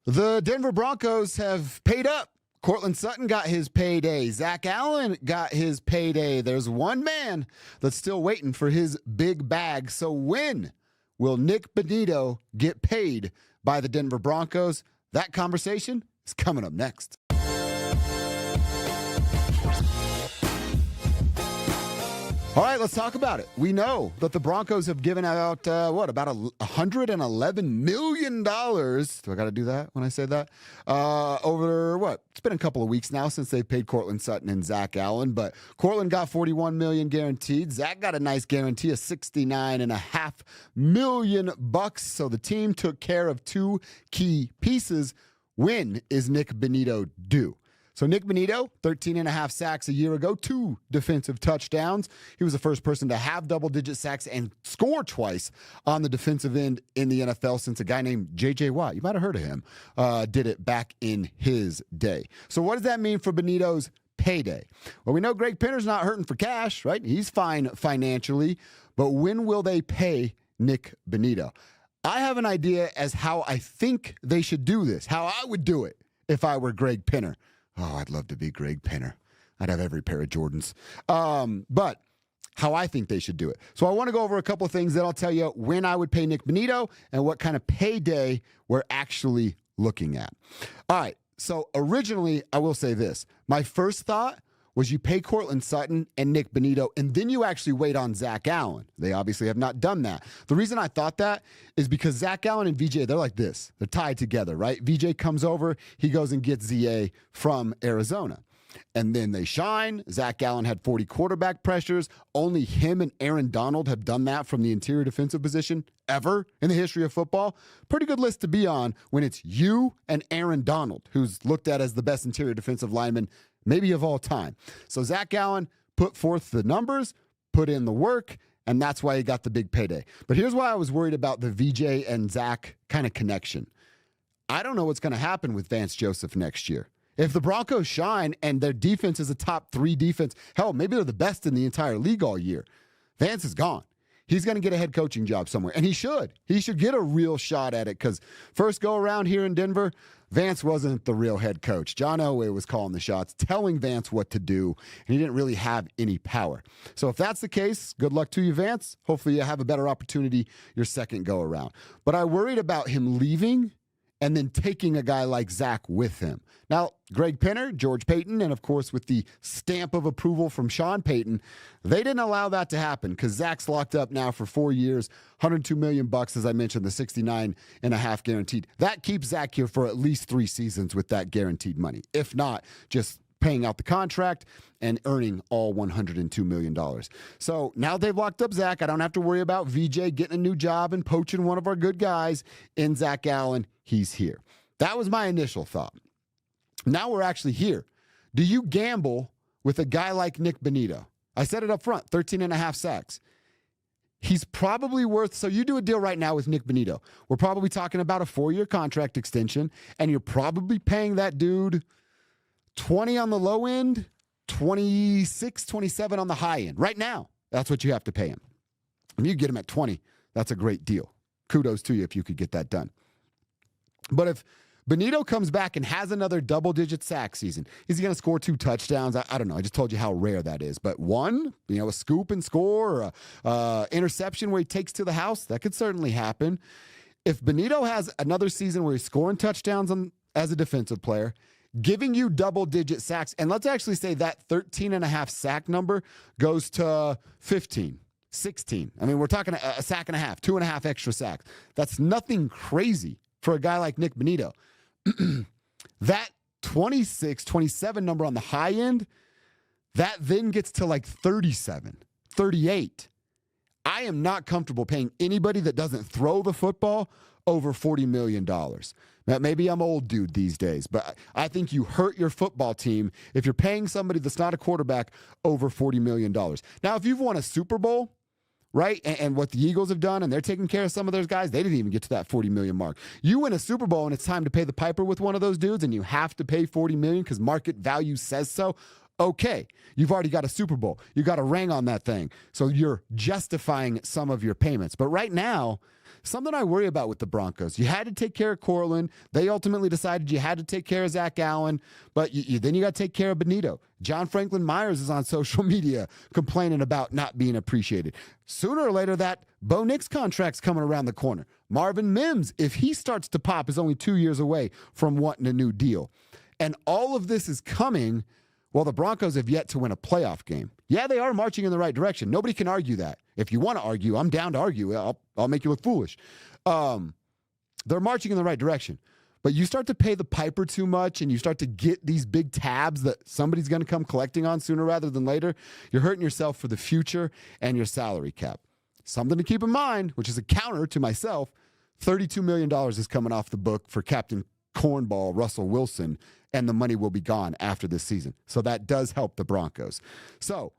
The Denver Broncos have paid up. Courtland Sutton got his payday. Zach Allen got his payday. There's one man that's still waiting for his big bag. So when will Nik Bonitto get paid by the Denver Broncos? That conversation is coming up next. All right, let's talk about it. We know that the Broncos have given out, about $111 million. Do I got to do that when I say that? It's been a couple of weeks now since they've paid Courtland Sutton and Zach Allen, but Courtland got $41 million guaranteed. Zach got a nice guarantee of $69.5 million. So the team took care of two key pieces. When is Nik Bonitto due? So Nik Bonitto, 13.5 sacks a year ago, 2 defensive touchdowns. He was the first person to have double-digit sacks and score twice on the defensive end in the NFL since a guy named J.J. Watt, you might have heard of him, did it back in his day. So what does that mean for Bonitto's payday? Well, we know Greg Penner's not hurting for cash, right? He's fine financially. But when will they pay Nik Bonitto? I have an idea as how I think they should do this, how I would do it if I were Greg Penner. Oh, I'd love to be Greg Penner. I'd have every pair of Jordans. But how I think they should do it. So I want to go over a couple of things that I'll tell you when I would pay Nik Bonitto and what kind of payday we're actually looking at. All right. So originally, I will say this. My first thought was you pay Courtland Sutton and Nik Bonitto, and then you actually wait on Zach Allen. They obviously have not done that. The reason I thought that is because Zach Allen and VJ, they're like this. They're tied together, right? VJ comes over, he goes and gets ZA from Arizona. And then they shine. Zach Allen had 40 quarterback pressures. Only him and Aaron Donald have done that from the interior defensive position ever in the history of football. Pretty good list to be on when it's you and Aaron Donald, who's looked at as the best interior defensive lineman maybe of all time. So Zach Allen put forth the numbers, put in the work, and that's why he got the big payday. But here's why I was worried about the VJ and Zach kind of connection. I don't know what's going to happen with Vance Joseph next year. If the Broncos shine and their defense is a top 3 defense, hell, maybe they're the best in the entire league all year, Vance is gone. He's going to get a head coaching job somewhere, and he should. He should get a real shot at it because first go around here in Denver, Vance wasn't the real head coach. John Elway was calling the shots, telling Vance what to do, and he didn't really have any power. So if that's the case, good luck to you, Vance. Hopefully you have a better opportunity your second go around. But I worried about him leaving and then taking a guy like Zach with him. Now, Greg Penner, George Paton, and of course with the stamp of approval from Sean Payton, they didn't allow that to happen because Zach's locked up now for 4 years, $102 million, as I mentioned, the $69.5 guaranteed. That keeps Zach here for at least 3 seasons with that guaranteed money. If not, just paying out the contract and earning all $102 million. So now they've locked up Zach. I don't have to worry about VJ getting a new job and poaching one of our good guys in Zach Allen. He's here. That was my initial thought. Now we're actually here. Do you gamble with a guy like Nik Bonitto? I said it up front, 13.5 sacks. He's probably worth, so you do a deal right now with Nik Bonitto. We're probably talking about a 4-year contract extension, and you're probably paying that dude 20 on the low end, 26, 27 on the high end. Right now, that's what you have to pay him. If you get him at 20, that's a great deal. Kudos to you if you could get that done. But if Bonitto comes back and has another double-digit sack season, is he going to score 2 touchdowns? I don't know. I just told you how rare that is. But one, a scoop and score or a interception where he takes to the house, that could certainly happen. If Bonitto has another season where he's scoring touchdowns as a defensive player, giving you double-digit sacks, and let's actually say that 13.5 sack number goes to 15, 16. I mean, we're talking a sack and a half, 2.5 extra sacks. That's nothing crazy for a guy like Nik Bonitto. That 26, 27 number on the high end, that then gets to like 37, 38. I am not comfortable paying anybody that doesn't throw the football over $40 million. Now, maybe I'm old dude these days, but I think you hurt your football team if you're paying somebody that's not a quarterback over $40 million. Now, if you've won a Super Bowl, right, and what the Eagles have done, and they're taking care of some of those guys, they didn't even get to that $40 million mark. You win a Super Bowl, and it's time to pay the piper with one of those dudes, and you have to pay $40 million because market value says so. Okay, you've already got a Super Bowl. You got a ring on that thing. So you're justifying some of your payments. But right now, something I worry about with the Broncos, you had to take care of Courtland. They ultimately decided you had to take care of Zach Allen, but then you got to take care of Bonitto. John Franklin Myers is on social media complaining about not being appreciated. Sooner or later, that Bo Nix contract's coming around the corner. Marvin Mims, if he starts to pop, is only 2 years away from wanting a new deal. And all of this is coming while the Broncos have yet to win a playoff game. Yeah, they are marching in the right direction. Nobody can argue that. If you want to argue, I'm down to argue. I'll make you look foolish. They're marching in the right direction. But you start to pay the piper too much and you start to get these big tabs that somebody's going to come collecting on sooner rather than later, you're hurting yourself for the future and your salary cap. Something to keep in mind, which is a counter to myself, $32 million is coming off the book for Captain Cornball Russell Wilson, and the money will be gone after this season. So that does help the Broncos. So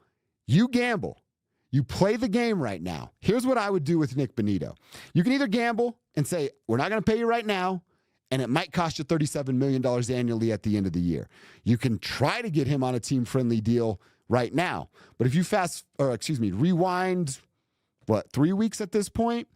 you gamble. You play the game right now. Here's what I would do with Nik Bonitto. You can either gamble and say, we're not going to pay you right now, and it might cost you $37 million annually at the end of the year. You can try to get him on a team-friendly deal right now. But if you rewind, 3 weeks at this point?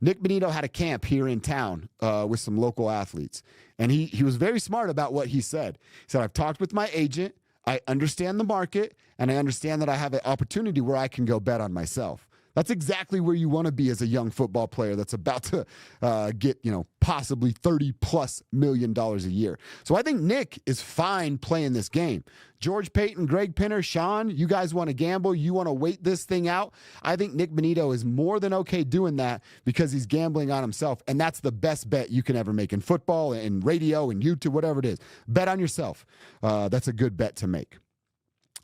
Nik Bonitto had a camp here in town with some local athletes. And he was very smart about what he said. He said, I've talked with my agent. I understand the market, and I understand that I have an opportunity where I can go bet on myself. That's exactly where you want to be as a young football player that's about to get, possibly $30+ million a year. So I think Nick is fine playing this game. George Payton, Greg Pinner, Sean, you guys want to gamble? You want to wait this thing out? I think Nik Bonitto is more than okay doing that because he's gambling on himself, and that's the best bet you can ever make in football and radio and YouTube, whatever it is. Bet on yourself. That's a good bet to make.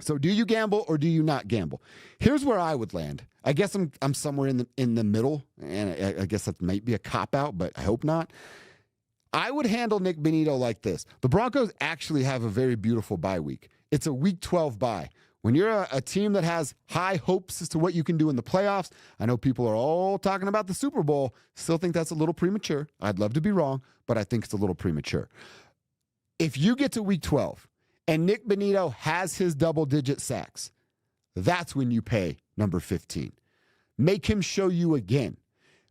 So do you gamble or do you not gamble? Here's where I would land. I guess I'm somewhere in the middle, and I guess that might be a cop-out, but I hope not. I would handle Nik Bonitto like this. The Broncos actually have a very beautiful bye week. It's a Week 12 bye. When you're a team that has high hopes as to what you can do in the playoffs, I know people are all talking about the Super Bowl. Still think that's a little premature. I'd love to be wrong, but I think it's a little premature. If you get to Week 12 and Nik Bonitto has his double-digit sacks, that's when you pay number 15. Make him show you again.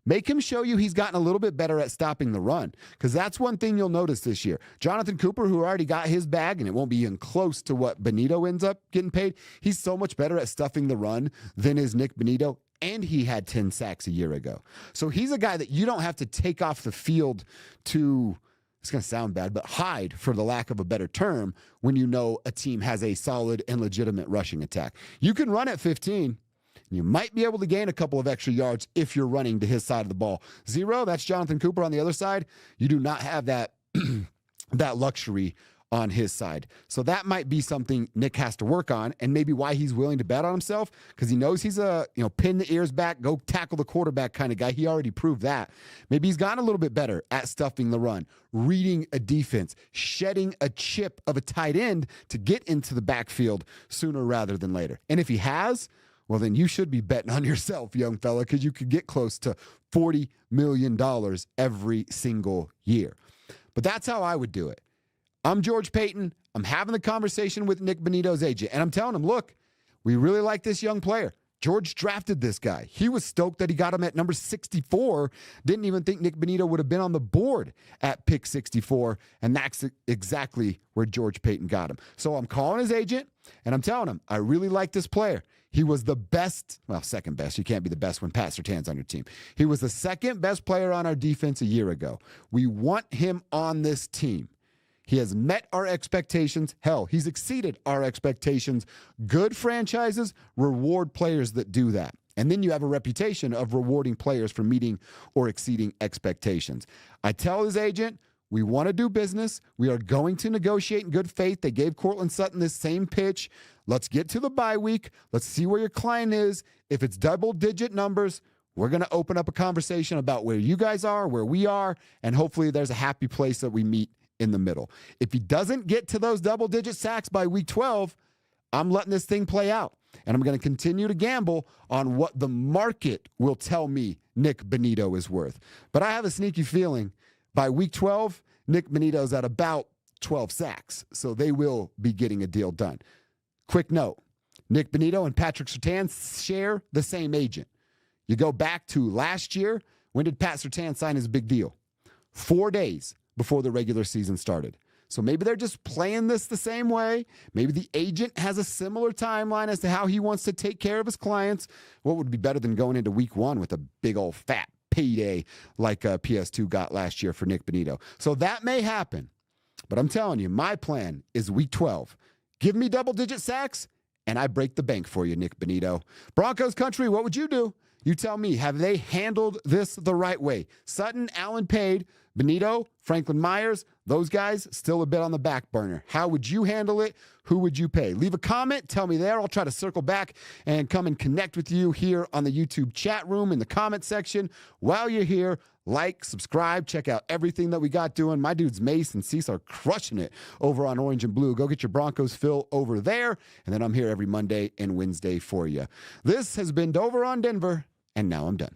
Make him show you he's gotten a little bit better at stopping the run, because that's one thing you'll notice this year. Jonathan Cooper, who already got his bag, and it won't be even close to what Bonitto ends up getting paid, he's so much better at stuffing the run than is Nik Bonitto, and he had 10 sacks a year ago. So he's a guy that you don't have to take off the field to, it's going to sound bad, but hide, for the lack of a better term, when you know a team has a solid and legitimate rushing attack. You can run at 15. You might be able to gain a couple of extra yards if you're running to his side of the ball. 0, that's Jonathan Cooper on the other side. You do not have that, that luxury on his side. So that might be something Nick has to work on, and maybe why he's willing to bet on himself, because he knows he's a, pin the ears back, go tackle the quarterback kind of guy. He already proved that. Maybe he's gotten a little bit better at stuffing the run, reading a defense, shedding a chip of a tight end to get into the backfield sooner rather than later. And if he has, well, then you should be betting on yourself, young fella, because you could get close to $40 million every single year. But that's how I would do it. I'm George Payton. I'm having the conversation with Nik Bonitto's agent, and I'm telling him, look, we really like this young player. George drafted this guy. He was stoked that he got him at number 64. Didn't even think Nik Bonitto would have been on the board at pick 64, and that's exactly where George Payton got him. So I'm calling his agent, and I'm telling him, I really like this player. He was the best, well, second best. You can't be the best when Pat Surtain's on your team. He was the second best player on our defense a year ago. We want him on this team. He has met our expectations. Hell, he's exceeded our expectations. Good franchises reward players that do that. And then you have a reputation of rewarding players for meeting or exceeding expectations. I tell his agent, we want to do business. We are going to negotiate in good faith. They gave Courtland Sutton this same pitch. Let's get to the bye week. Let's see where your client is. If it's double-digit numbers, we're going to open up a conversation about where you guys are, where we are, and hopefully there's a happy place that we meet in the middle. If he doesn't get to those double-digit sacks by week 12, I'm letting this thing play out. And I'm going to continue to gamble on what the market will tell me Nik Bonitto is worth. But I have a sneaky feeling by week 12, Nik Bonitto's at about 12 sacks. So they will be getting a deal done. Quick note, Nik Bonitto and Patrick Surtain share the same agent. You go back to last year. When did Pat Surtain sign his big deal? 4 days before the regular season started. So maybe they're just playing this the same way. Maybe the agent has a similar timeline as to how he wants to take care of his clients. What would be better than going into week one with a big old fat payday like PS2 got last year for Nik Bonitto? So that may happen. But I'm telling you, my plan is week 12. Give me double-digit sacks, and I break the bank for you, Nik Bonitto. Broncos country, what would you do? You tell me, have they handled this the right way? Sutton, Allen paid. Bonitto, Franklin Myers, those guys still a bit on the back burner. How would you handle it? Who would you pay? Leave a comment. Tell me there. I'll try to circle back and come and connect with you here on the YouTube chat room in the comment section. While you're here, like, subscribe, check out everything that we got doing. My dudes Mace and Cease are crushing it over on Orange and Blue. Go get your Broncos fill over there. And then I'm here every Monday and Wednesday for you. This has been Dover on Denver, and now I'm done.